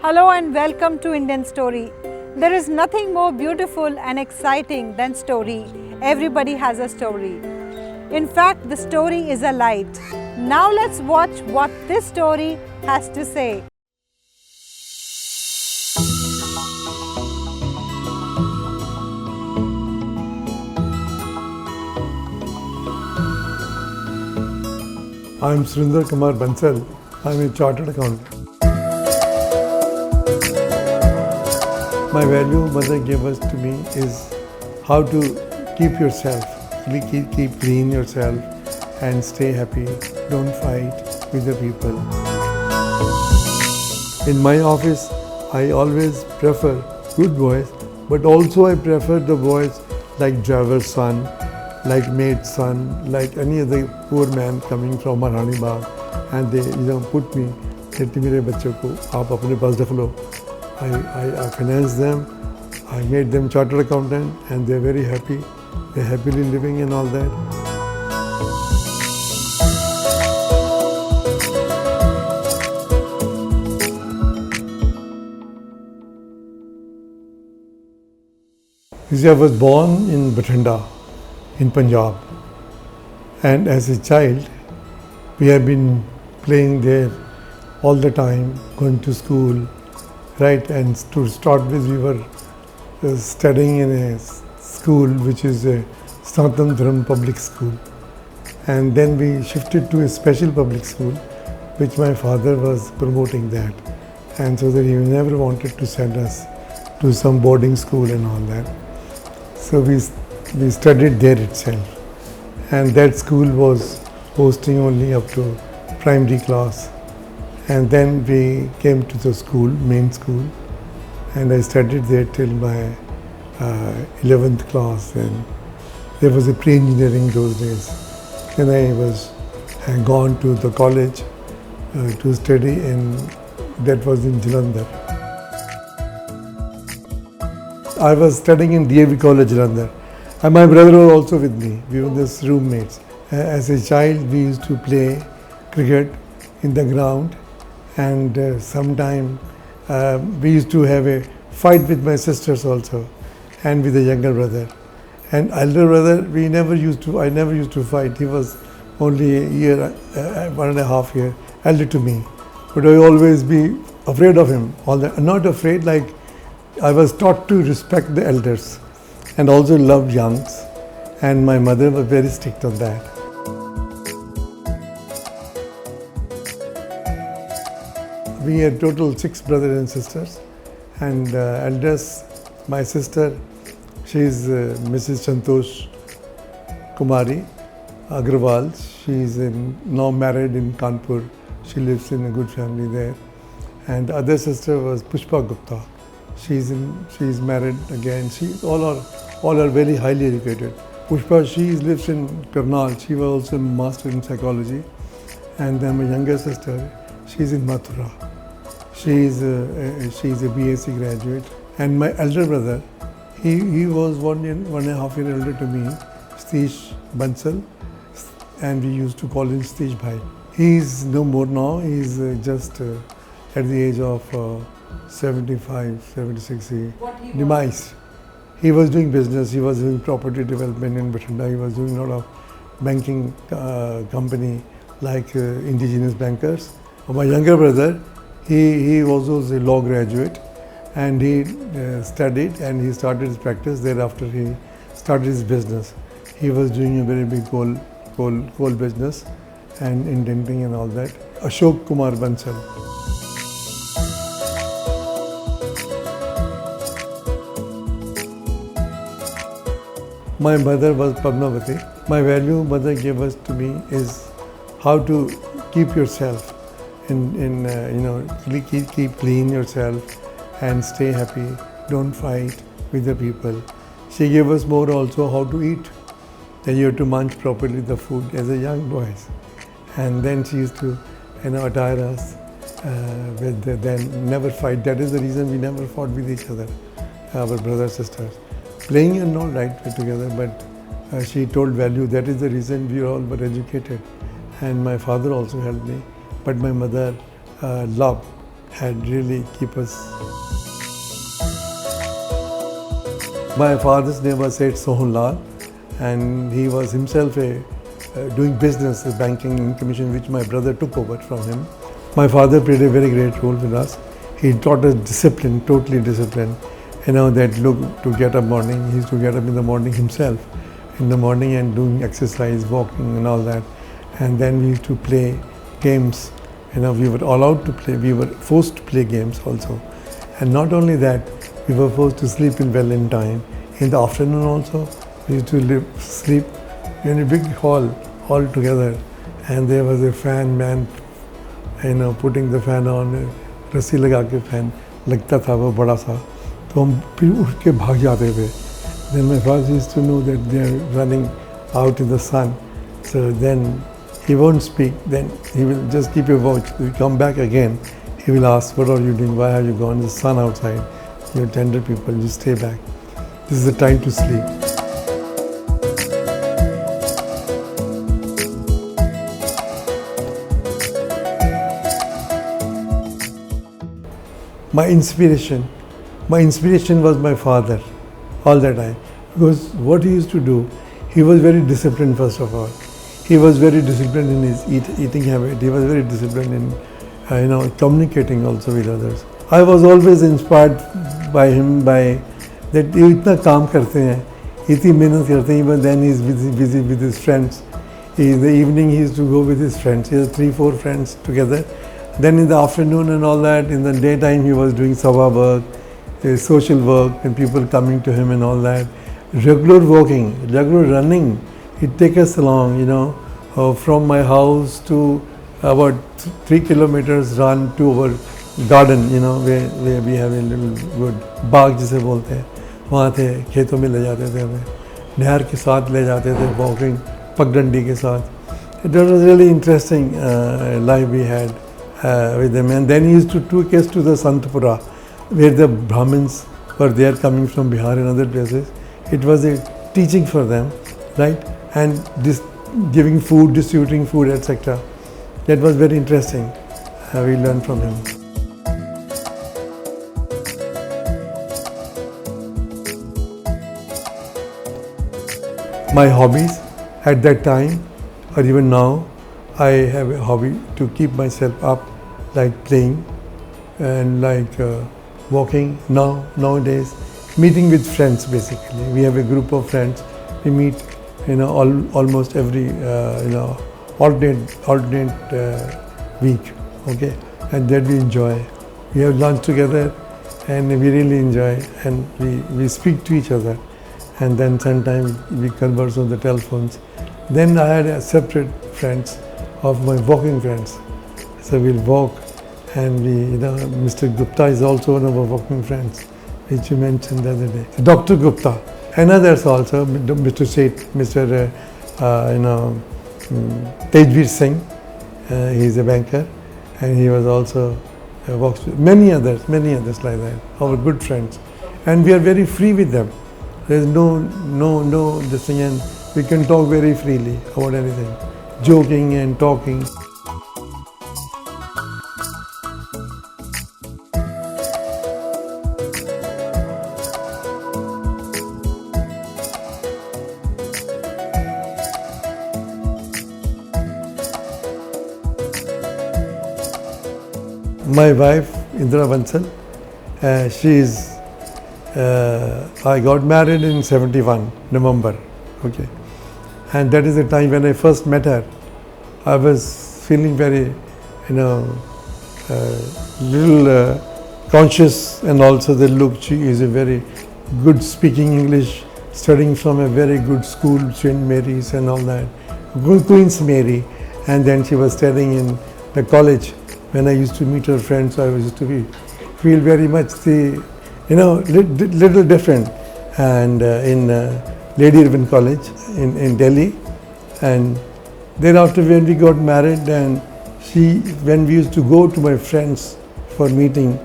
Hello and welcome to Indian Story. There is nothing more beautiful and exciting than story. Everybody has a story. In fact, the story is a light. Now let's watch what this story has to say. I'm Surinder K.Bansal. I'm a chartered accountant. My value mother gave us to me is how to keep yourself, keep clean yourself and stay happy. Don't fight with the people. In my office, I always prefer good boys, but also I prefer the boys like driver's son, like maid's son, like any other poor man coming from Maharani Bagh, and they put me, कहते मेरे बच्चों को आप अपने पास रख लो. I financed them, I made them chartered accountant, and they're very happy. They're happily living and all that. You see, I was born in Bathinda, in Punjab, and as a child, we have been playing there all the time, going to school. Right, and to start with, we were studying in a school which is a Sanatan Dharam public school, and then we shifted to a special public school, which my father was promoting that, and so that he never wanted to send us to some boarding school and all that. So we studied there itself, and that school was hosting only up to primary class. And then we came to the school, main school, and I studied there till my 11th class. And there was a pre-engineering those days. Then I had gone to the college to study, and that was in Jalandhar. I was studying in DAV College, Jalandhar, and my brother was also with me. We were just roommates. As a child, we used to play cricket in the ground. And sometime we used to have a fight with my sisters also, and with the younger brother. And elder brother, I never used to fight. He was only a year, 1.5 years elder to me. But I always be afraid of him. Not afraid, like I was taught to respect the elders and also love youngs. And my mother was very strict on that. We had total 6 brothers and sisters, and eldest, my sister, she is Mrs. Santosh Kumari Agrawal. She is now married in Kanpur. She lives in a good family there. And the other sister was Pushpa Gupta. She is married again. All are very highly educated. Pushpa, she lives in Karnal. She was also a master in psychology. And then my younger sister, she is in Mathura. She is a BSc graduate, and my elder brother, he was 1.5 years older to me, K.Bansal, and we used to call him Satish Bhai. He is no more now. He is just at the age of 75, 76. He demised. He was doing business. He was doing property development in Bathinda. He was doing a lot of banking company like indigenous bankers. My younger brother, he also was a law graduate, and he studied and he started his practice. Thereafter, he started his business. He was doing a very big coal business and indenting and all that. Ashok Kumar Bansal. My mother was Padmavati. My value mother gave us to me is how to keep yourself. Keep clean yourself and stay happy. Don't fight with the people. She gave us more also how to eat. Then you have to munch properly the food as a young boys. And then she used to attire us then never fight. That is the reason we never fought with each other, our brothers, sisters. Playing and all right together, but she told value. That is the reason we all were educated. And my father also helped me. But my mother loved had really keep us. My father's name was Seth Sohan Lal, and he was himself doing business, a banking commission, which my brother took over from him. My father played a very great role with us. He taught us discipline, totally discipline. That look, to get up morning, he used to get up in the morning himself, in the morning, and doing exercise, walking and all that. And then we used to play games. We were allowed to play, we were forced to play games also. And not only that, we were forced to sleep in time. In the afternoon also, we used to sleep in a big hall all together. And there was a fan man, putting the fan on, रस्सी लगा के fan लगता था वो बड़ा सा, तो हम फिर उठ के भाग जाते थे. Then my father used to know that they are running out in the sun, so then he won't speak, then he will just keep a watch. We come back again, he will ask, what are you doing, why have you gone, the sun outside, you're tender people, you stay back, this is the time to sleep. My inspiration was my father all the time, because what he used to do, he was very disciplined. First of all, he was very disciplined in his eating habit. He was very disciplined in communicating also with others. I was always inspired by him, by that ये इतना काम करते हैं, इतनी मेहनत करते हैं, but then he is busy with his friends. In the evening he used to go with his friends. He had 3-4 friends together. Then in the afternoon and all that, in the daytime he was doing sabha work, social work, and people coming to him and all that. Regular walking, regular running. He'd take us along, from my house to about 3 kilometers run to our garden, where we have a little good बाग जिसे बोलते हैं, वहाँ थे, खेतों में ले जाते थे हमें, नहर के साथ ले जाते थे, walking, पगडंडी के साथ. It was really interesting life we had with them. And then he used to take us to the Santpura, where the Brahmins were there coming from Bihar and other places. It was a teaching for them, right? And this giving food, distributing food, etc. That was very interesting. We learned from him. My hobbies at that time, or even now, I have a hobby to keep myself up, like playing and like walking. Nowadays, meeting with friends basically. We have a group of friends. We meet, almost every, alternate week, okay, and that we enjoy. We have lunch together, and we really enjoy, and we speak to each other, and then sometimes we converse on the telephones. Then I had separate friends of my walking friends. So we'll walk, and Mr. Gupta is also one of our walking friends, which you mentioned the other day. Dr. Gupta, and others also, Mr. Seth, Mr. Tejveer Singh, he is a banker, and he was also walks with many others like that, our good friends. And we are very free with them. There is no this thing, and we can talk very freely about anything, joking and talking. My wife, K.Bansal, I got married in 71, November, okay. And that is the time when I first met her. I was feeling very, little conscious, and also the look. She is a very good speaking English, studying from a very good school, St. Mary's and all that, Queen's Mary. And then she was studying in the college. When I used to meet her friends, I used to feel very much little different. And in Lady Irwin College in Delhi. And thereafter, when we got married, and when we used to go to my friends for meeting,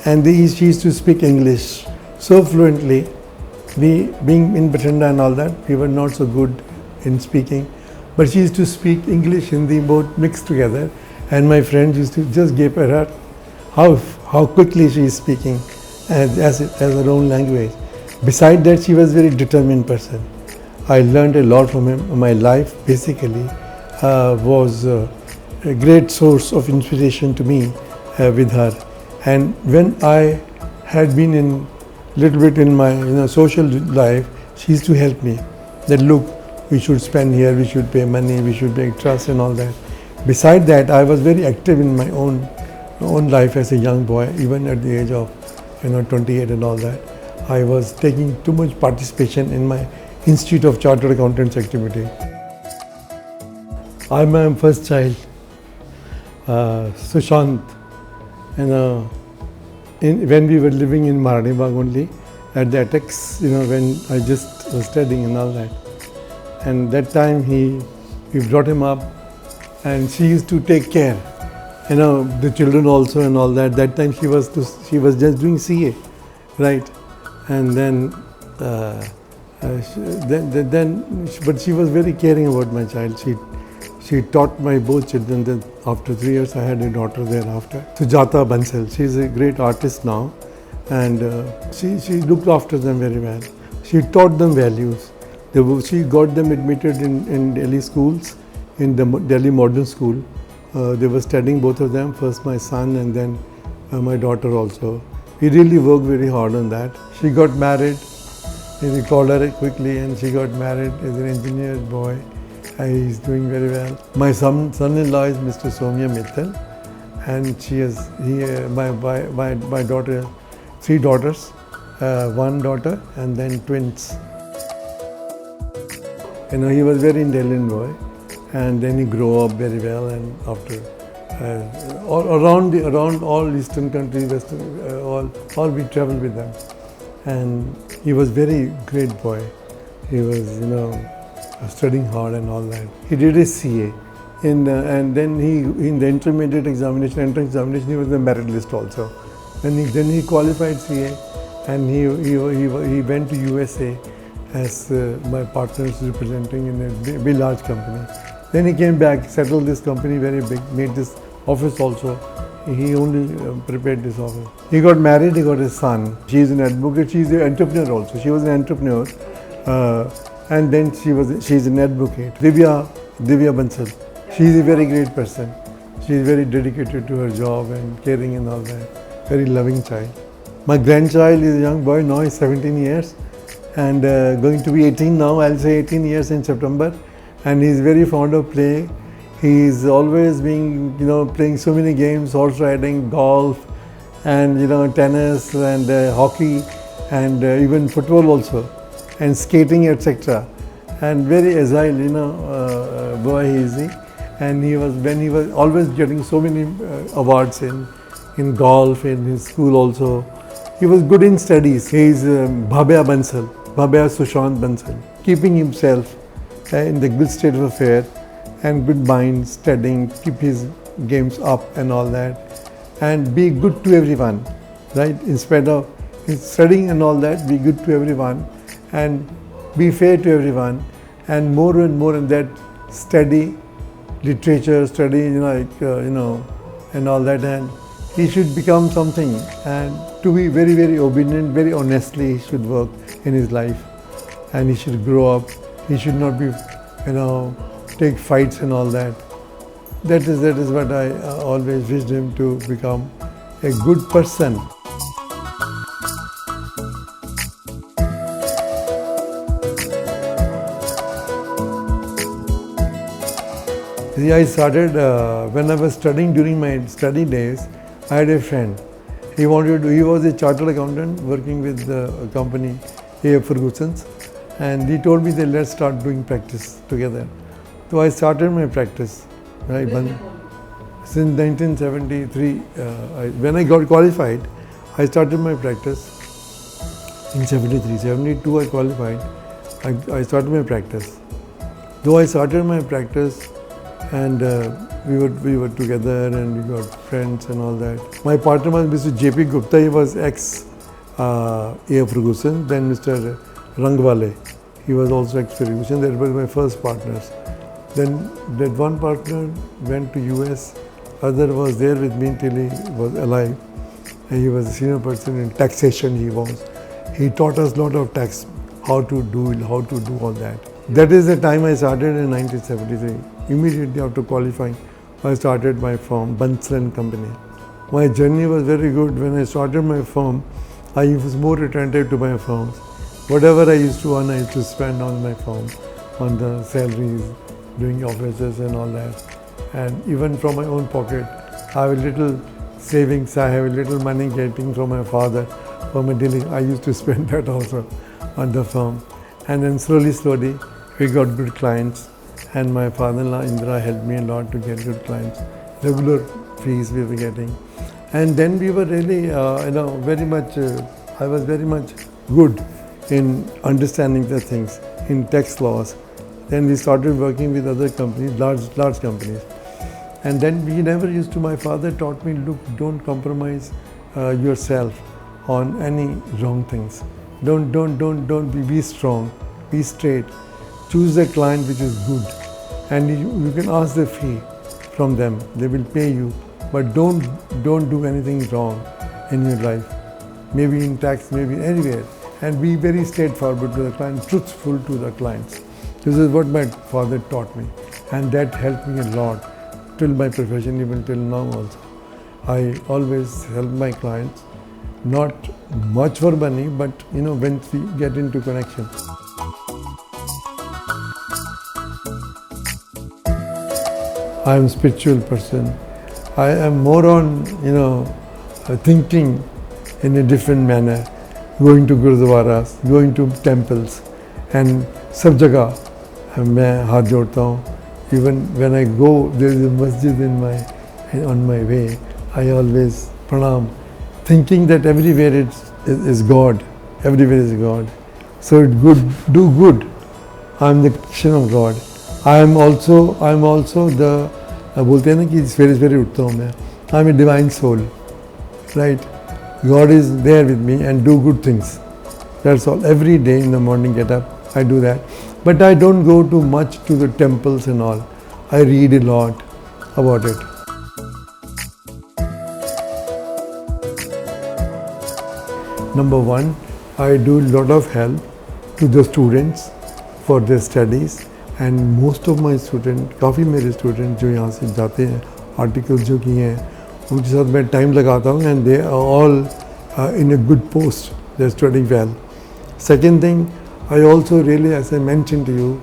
and she used to speak English so fluently. We, being in Bathinda and all that, we were not so good in speaking, but she used to speak English, Hindi, both mixed together. And my friends used to just gape at her how quickly she is speaking as her own language. Beside that, she was a very determined person. I learned a lot from him. My life basically was a great source of inspiration to me with her. And when I had been in little bit in my social life, she used to help me. That look, we should spend here, we should pay money, we should make trust and all that. Beside that, I was very active in my own life as a young boy, even at the age of 28 and all that. I was taking too much participation in my Institute of Chartered Accountants activity. I'm my first child, Sushant. When we were living in Maranibagh only, at the attics, when I just was studying and all that. And that time we brought him up, and she used to take care, the children also and all that. That time she was just doing CA, right? And then but she was very caring about my child. She taught my both children. Then after 3 years, I had a daughter thereafter, K.Bansal. She is a great artist now, and she looked after them very well. She taught them values. She got them admitted in Delhi schools, in the Delhi Modern School. They were studying, both of them, first my son and then my daughter also. We really worked very hard on that. She got married. We called her quickly, and she got married as an engineer boy. He's doing very well. My son-in-law is Mr. Soumya Mittal, and my daughter, 3 daughters, 1 daughter, and then twins. He was very intelligent boy, and then he grew up very well. And after around all Eastern countries, all we traveled with them, and he was very great boy. He was studying hard and all that. He did his CA, and then he in the intermediate examination, entrance examination, he was in the merit list also. Then he qualified CA, and he went to USA as my partners representing in a very large company. Then he came back, settled this company very big, made this office also. He only prepared this office. He got married, he got a son. She is an advocate, she is an entrepreneur also. She was an entrepreneur. And then she is an advocate. Divya Bansal. She is a very great person. She is very dedicated to her job and caring and all that. Very loving child. My grandchild is a young boy, now he's 17 years and going to be 18 now. I'll say 18 years in September. And he's very fond of play. He's always been, playing so many games: horse riding, golf, and tennis and hockey, and even football also, and skating, etc. And very agile, boy is he. And he was always getting so many awards in golf, in his school also. He was good in studies. He is Bhabya Sushant Bansal, keeping himself in the good state of affairs and good mind, studying, keep his games up and all that, and be good to everyone, right? Instead of studying and all that, be good to everyone and be fair to everyone, and more in that, study literature, study, and all that, and he should become something, and to be very, very obedient, very honestly, he should work in his life, and he should grow up. He should not be, take fights and all that. That is what I always wished him to become, a good person. See, I started when I was studying. During my study days, I had a friend. He was a chartered accountant working with a company, A. Ferguson's, and he told me that let's start doing practice together. So I started my practice. Right? Since 1973, when I got qualified, I started my practice in 73. 72 I qualified. I started my practice. Though I started my practice, and we were together, and we got friends and all that. My partner was Mr. J.P. Gupta. He was ex A. Ferguson. Then Mr. Rangwale. He was also ex Ferguson. That were my first partners. Then that one partner went to US father was there with me till he was alive. And he was a senior person in taxation. He taught us a lot of tax, how to do all that. That is the time I started in 1973. Immediately after qualifying, I started my firm, K.Bansal and Company. My journey was very good. When I started my firm, I was more attentive to my firms. Whatever I used to earn, I used to spend on my firm, on the salaries, doing offices and all that. And even from my own pocket, I have a little savings, I have a little money getting from my father for my daily. I used to spend that also on the firm. And then slowly, we got good clients. And my father-in-law, Indra, helped me a lot to get good clients. Regular fees we were getting. And then we were really, very much, I was very much good in understanding the things in tax laws. Then we started working with other companies, large companies. And then we never used to, my father taught me, look, don't compromise yourself on any wrong things. Don't be strong, be straight. Choose a client which is good. And you can ask the fee from them, they will pay you. But don't do anything wrong in your life. Maybe in tax, maybe anywhere. And be very straightforward to the client, truthful to the clients. This is what my father taught me. And that helped me a lot till my profession, even till now also. I always help my clients, not much for money, but when we get into connection. I am a spiritual person. I am more on, thinking in a different manner, going to gurudwaras, going to temples, and सब जगह मैं हाथ जोड़ता हूँ. Even when I go, there is a masjid on my way. I always pranam, thinking that everywhere is God. Everywhere is God. So do good. I am the creation of God. I am also the बोलते हैं ना कि सवेरे सवेरे उठता हूँ मैं. I am a divine soul, right? God is there with me and do good things. That's all. Every day in the morning, get up, I do that. But I don't go too much to the temples and all. I read a lot about it. Number one, I do a lot of help to the students for their studies. And most of my students, काफ़ी मेरे students जो यहाँ से जाते हैं, articles जो किए हैं, उनके साथ मैं time लगाता हूँ and they are all in a good post. They are studying well. Second thing, I also really, as I mentioned to you,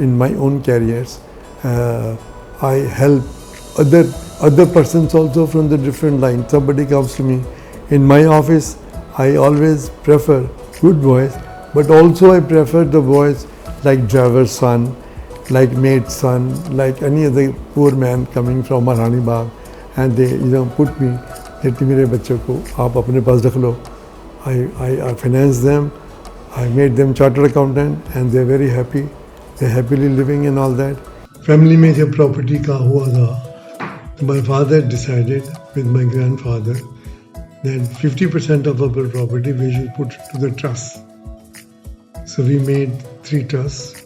in my own careers, I help other persons also from the different lines. Somebody comes to me in my office. I always prefer good boys, but also I prefer the boys like driver's son, like maid's son, like any other poor man coming from Maharani Bagh, and they put me, कहती मेरे बच्चों को आप अपने पास रख लो. I finance them. I made them chartered accountant, and they're very happy. They're happily living and all that. Family में जब property का हुआ था, my father decided with my grandfather that 50% of our property we should put to the trust. So we made 3 trusts,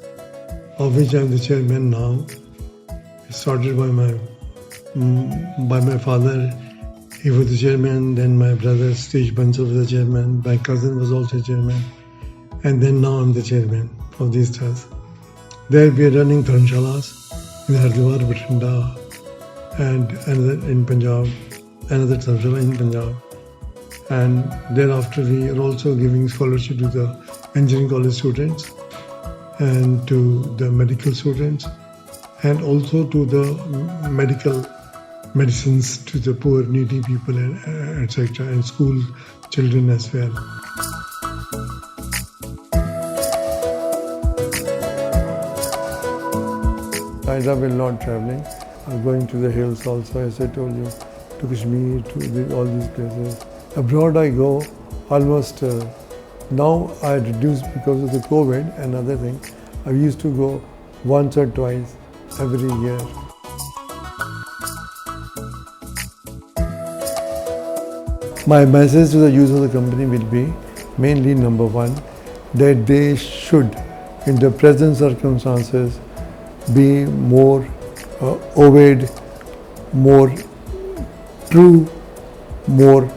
of which I'm the chairman now. It started by my father. He was the chairman. Then my brother K.Bansal was the chairman. My cousin was also chairman. And then now I'm the chairman of these trusts. There we are running dharmshalas in Haridwar, Bathinda, and another in Punjab, another dharmshala in Punjab. And thereafter we are also giving scholarship to the engineering college students and to the medical students and also to the medicines to the poor, needy people, etc. and school children as well. I love a lot traveling. I'm going to the hills also, as I told you, to Kashmir, to all these places. Abroad I go almost, now I reduced because of the COVID and other things. I used to go once or twice every year. My message to the youth of the company will be mainly number one, that they should, in the present circumstances, be more obeyed more true, more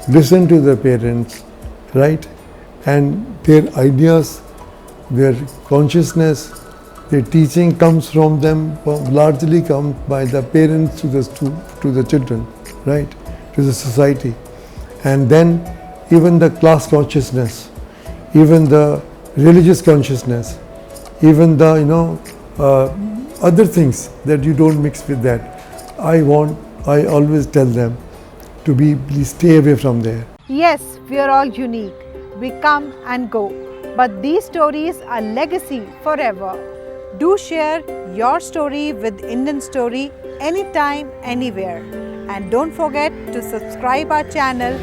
listen to the parents, right? And their ideas, their consciousness, their teaching comes from them, largely comes by the parents to the children, right? To the society. And then even the class consciousness, even the religious consciousness, even the other things that you don't mix with that. I always tell them to please stay away from there. Yes, we are all unique. We come and go. But these stories are legacy forever. Do share your story with Indian Story anytime, anywhere. And don't forget to subscribe our channel